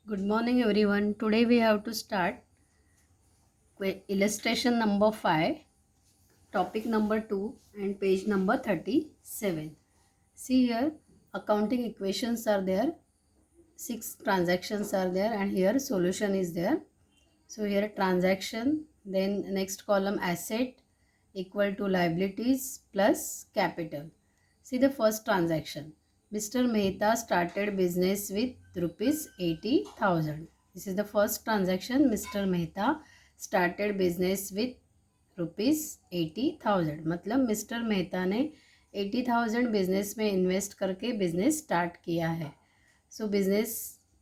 Good morning everyone. Today we have to start illustration number 5, topic number 2 and page number 37. See here accounting equations are there, 6 transactions are there and here solution is there. So here transaction, then next column asset equal to liabilities plus capital. See the first transaction. Mr. Mehta started business with rupees 80,000. This is the first transaction. Mr. Mehta started business with rupees 80,000. मतलब mister Mehta ने 80,000 business में invest करके business start किया है. सो business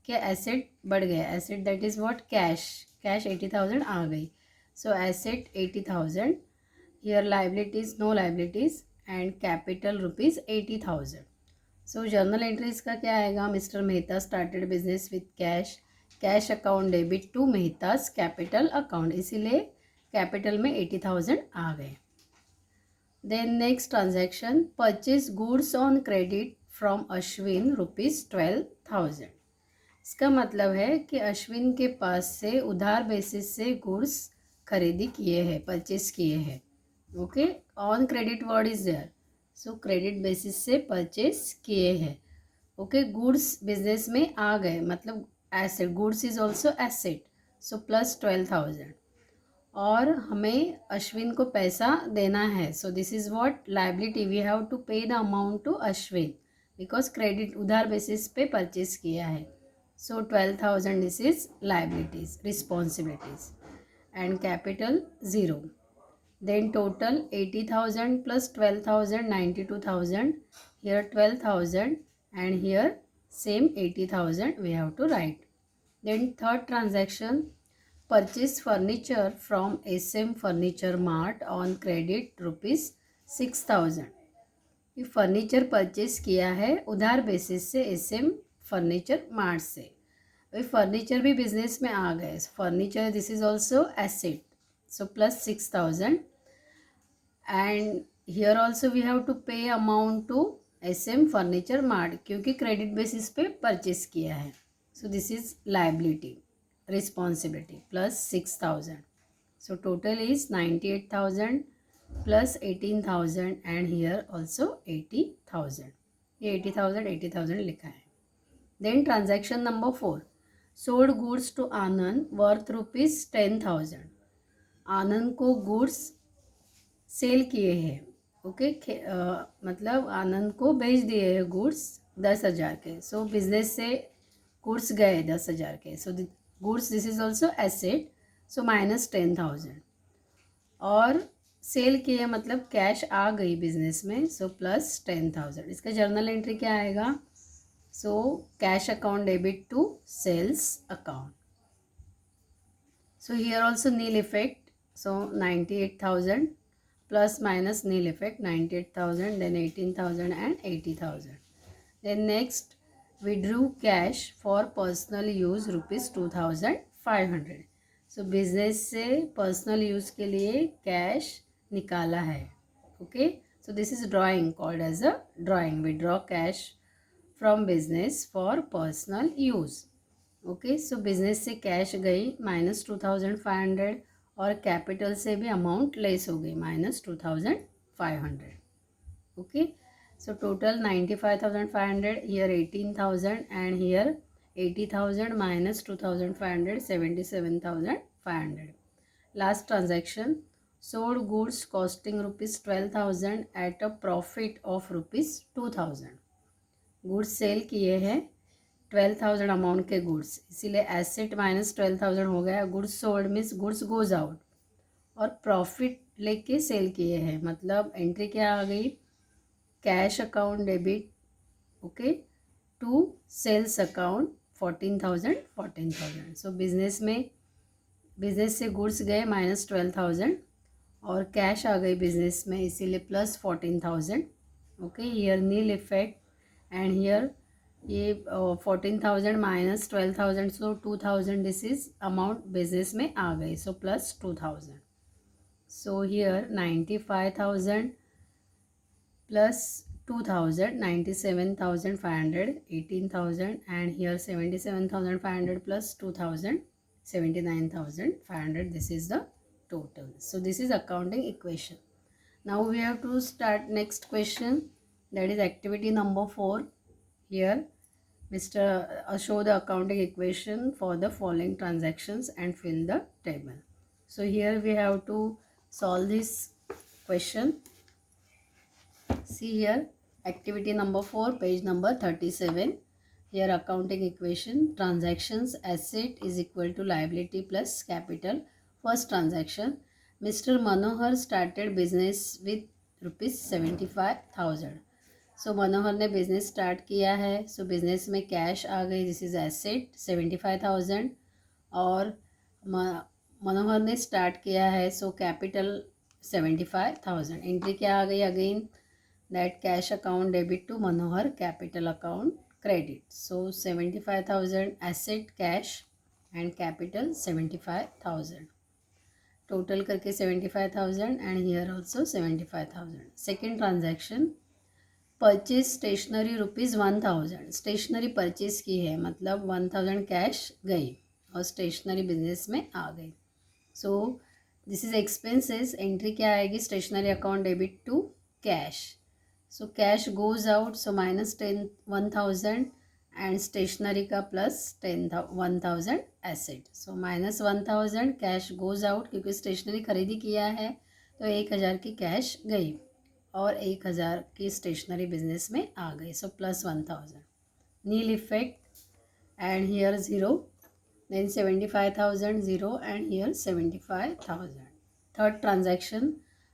के asset बढ़ गए. Asset that is what? Cash. Cash 80,000 आ गई. So asset 80,000. Here liabilities no liabilities and capital rupees 80,000. So journal entries का क्या आएगा? Mister Mehta started business with cash. Cash account debit to Mehta's capital account, इसीलिए capital में 80,000 आ गए. Then next transaction purchase goods on credit from Ashwin rupees 12,000. इसका मतलब है कि अश्विन के पास से उधार बेसिस से गुड्स खरीदी किए हैं, परचेज किए हैं. Okay, on credit word is there. So credit basis से परचेज किए हैं. ओके, गुड्स बिजनेस में आ गए मतलब asset. Goods is also asset. So plus 12,000. और हमें अश्विन को पैसा देना है. So this is what? Liability. We have to pay the amount to Ashwin because credit उधार बेसिस पे परचेज किया है. So 12,000 this is liabilities, responsibilities and capital 0. Then total 80,000 plus 12,000 92,000. Here 12,000 and here same 80,000 we have to write. Then third transaction purchase furniture from SM furniture mart on credit rupees 6,000. ये furniture purchase किया है उधार basis से SM furniture mart से. ये furniture भी business में आ गए. Furniture this is also asset. So plus 6,000 and here also we have to pay amount to SM furniture mart क्योंकि क्रेडिट बेसिस पे परचेज किया है. So this is liability, responsibility plus 6,000. So total is 98,000 plus 18,000 and here also 80,000. ये 80,000 लिखा है. Then transaction number 4. Sold goods to Anand worth rupees 10,000. आनंद को goods sale किए हैं. ओके, मतलब आनंद को बेच दिए हैं गुड्स 10,000 के. सो बिजनेस से गुड्स गए 10,000 के. So goods this is also asset. So minus 10,000 और सेल किए मतलब कैश आ गई बिजनेस में. So plus 10,000. इसका जर्नल एंट्री क्या आएगा? So cash account debit to sales account. So here also nil effect. So 98,000 plus minus nil effect 98,000 then 18,000 and 80,000. Then next withdrew cash for personal use rupees 2,500. So business से personal use के लिए cash निकाला है. Okay, so this is drawing called as a drawing. Withdraw cash from business for personal use. Okay, so business से cash गई minus 2,500 और capital से भी अमाउंट लेस हो गई minus 2,500. Okay, so total 95,500. Here 18,000 and here 80,000 minus 2,500 77,500. Last transaction sold goods costing rupees 12,000 at a profit of rupees 2,000. Goods sale किए हैं 12,000 amount के गुड्स, इसीलिए एसेट माइनस 12,000 हो गया. Goods sold means goods goes out और profit लेके sell किए हैं मतलब एंट्री क्या आ गई? Cash account debit. Okay, to sales account 14,000. So business में बिजनेस से गुड्स गए माइनस 12,000 और कैश आ गई बिजनेस में इसीलिए plus 14,000. Okay, here nil effect and here ये 14,000 minus 12,000. So 2,000 this is amount business में आ गई. So plus 2,000. So here 95,000 plus 2,000, 97,500, 18,000, and here 77,500 plus 2,000, 79,500. This is the total. So this is accounting equation. Now we have to start next question, that is activity number 4. Here show the accounting equation for the following transactions and fill the table. So here we have to solve this question. See here, activity number 4, page number 37. Here accounting equation, transactions asset is equal to liability plus capital. First transaction, Mr. Manohar started business with rupees 75,000. सो मनोहर ने business start किया है. सो business में cash आ गई, this is asset 75,000. और मनोहर ने start किया है, सो कैपिटल 75,000. एंट्री क्या आ गई again, that cash account debit to Manohar, capital account credit. So 75,000 asset cash and capital 75,000. Total करके 75,000 and here also 75,000. Second transaction, purchase stationery rupees 1,000. Stationery purchase की है, मतलब 1,000 कैश गई और स्टेशनरी बिजनेस में आ गई. So this is expenses. Entry क्या आएगी, stationery account debit to cash. So cash goes out, so minus 1,000 and stationery का plus 1,000 asset. So minus 1,000 cash goes out, क्योंकि स्टेशनरी खरीदी किया है तो 1,000 की कैश गई और 1,000 की स्टेशनरी बिजनेस में आ गई. So plus 1,000. Nil effect and here 0. Then 75,000 0 and here 75,000. Third transaction,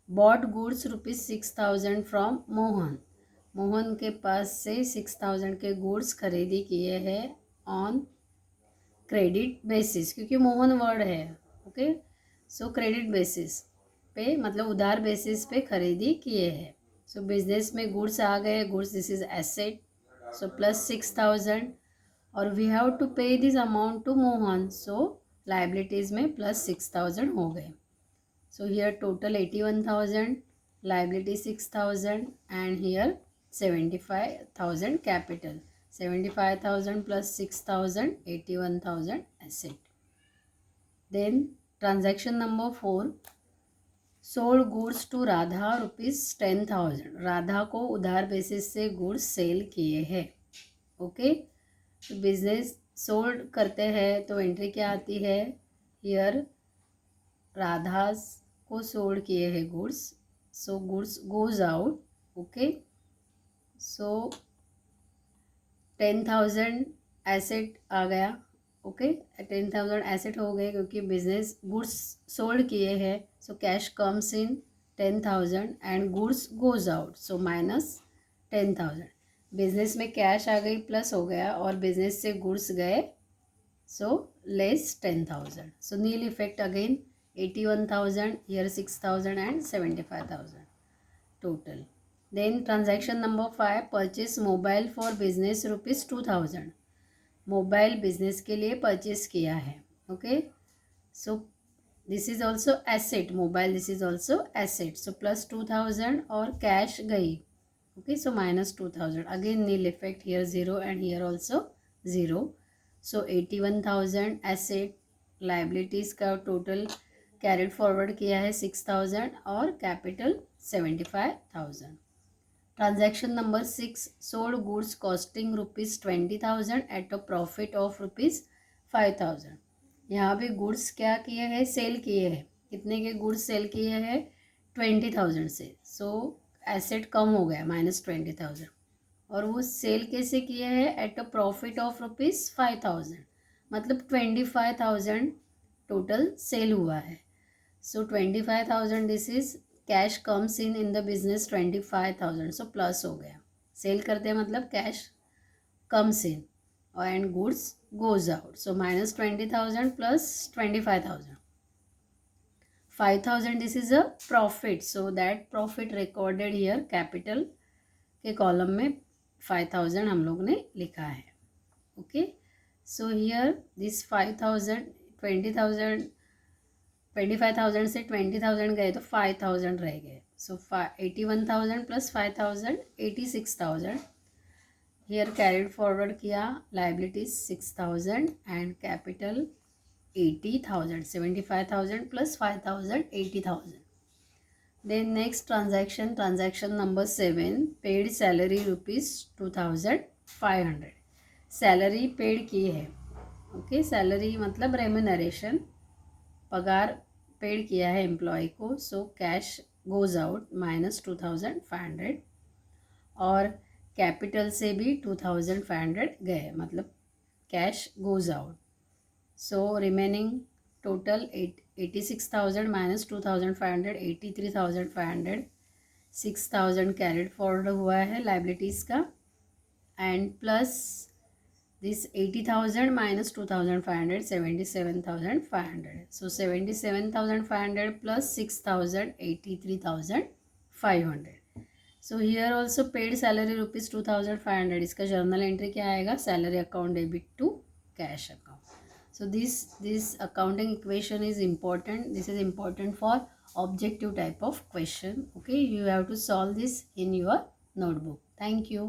bought goods rupees 6,000 from Mohan. Mohan के पास से 6,000 के गुड्स खरीदी किए हैं ऑन क्रेडिट बेसिस, क्योंकि मोहन वर्ड है. ओके, सो क्रेडिट बेसिस पे, मतलब उधार बेसिस पे खरीदी किए हैं. सो बिजनेस में गुड्स आ गए, goods this is asset. So plus 6,000 और we have to pay this amount to Mohan. So liabilities में प्लस 6,000 हो गए. So here total 81,000, liability 6,000 and here 75,000 capital. 75,000 plus 6,000, 81,000 asset. Then transaction number 4, sold goods to Radha rupees 10,000. Radha को उधार basis से goods sale किए हैं. Okay, तो बिजनेस सोल्ड करते हैं तो एंट्री क्या आती है, हियर राधा को सोल्ड किए हैं goods. So goods goes out. Okay, so 10,000 asset आ गया. ओके, 10,000 एसेट हो गए क्योंकि बिजनेस गुड्स सोल्ड किए हैं. So cash comes in 10,000 and goods goes out. So minus 10,000. Business में कैश आ गई, प्लस हो गया, और बिजनेस से गुड्स गए, so less 10,000. So nil effect again 81,000, here 6,000 and 75,000 total. Then transaction number 5, purchase mobile for business rupees 2,000. Mobile business के लिए परचेज किया है. Okay, so this is also asset, mobile this is also asset. So plus 2,000 और cash गई. Okay, so minus 2,000. Again nil effect, here 0 and here also 0. So 81,000 asset. Liabilities का total carried forward किया है 6,000 और capital 75,000. Transaction number 6, sold goods costing rupees 20,000 at a profit of rupees 5,000. यहाँ पे goods क्या किए हैं, सेल किए हैं. कितने के गुड्स सेल किए हैं, 20,000 से. सो एसेट कम हो गया, माइनस 20,000. और वो सेल कैसे किए हैं, eight a profit of rupees 5,000, मतलब 25,000 टोटल सेल हुआ है. सो 25,000 this is cash comes in the business 25,000. So plus हो गया, सेल करते हैं मतलब cash comes in and goods goes out. So minus 20,000 plus 25,000. 5,000 this is a profit. So that profit recorded here, capital के column में 5,000 हम लोग ने लिखा है. ओके, सो हियर दिस 5,000, 20,000, 25,000 से 20,000 गए तो 5,000 रह गए. So 81,000 plus 5,000, 86,000. Here carried forward किया, liabilities 6,000 and capital 80,000. 75,000 plus 5,000, 80,000. Then next transaction, transaction number 7, paid salary rupees 2,500. Salary paid की है. ओके, सैलरी मतलब रेम्यूनरेशन, पगार पेड किया है एम्प्लॉय को. सो कैश गोज आउट माइनस 2,500 और कैपिटल से भी 2,500 गए, मतलब cash goes out. So remaining total 86,000 minus 2,500, 83,500. 6,000 carried forward हुआ है लाइबिलिटीज़ का, and plus this 80,000 minus 2,500, 77,500. So 77,500 plus 6,000, 83,500. So here also paid salary rupees 2,500. इसका जर्नल एंट्री क्या आएगा? Salary account debit to cash account. So this accounting equation is important. This is important for objective type of question. Okay, you have to solve this in your notebook. Thank you.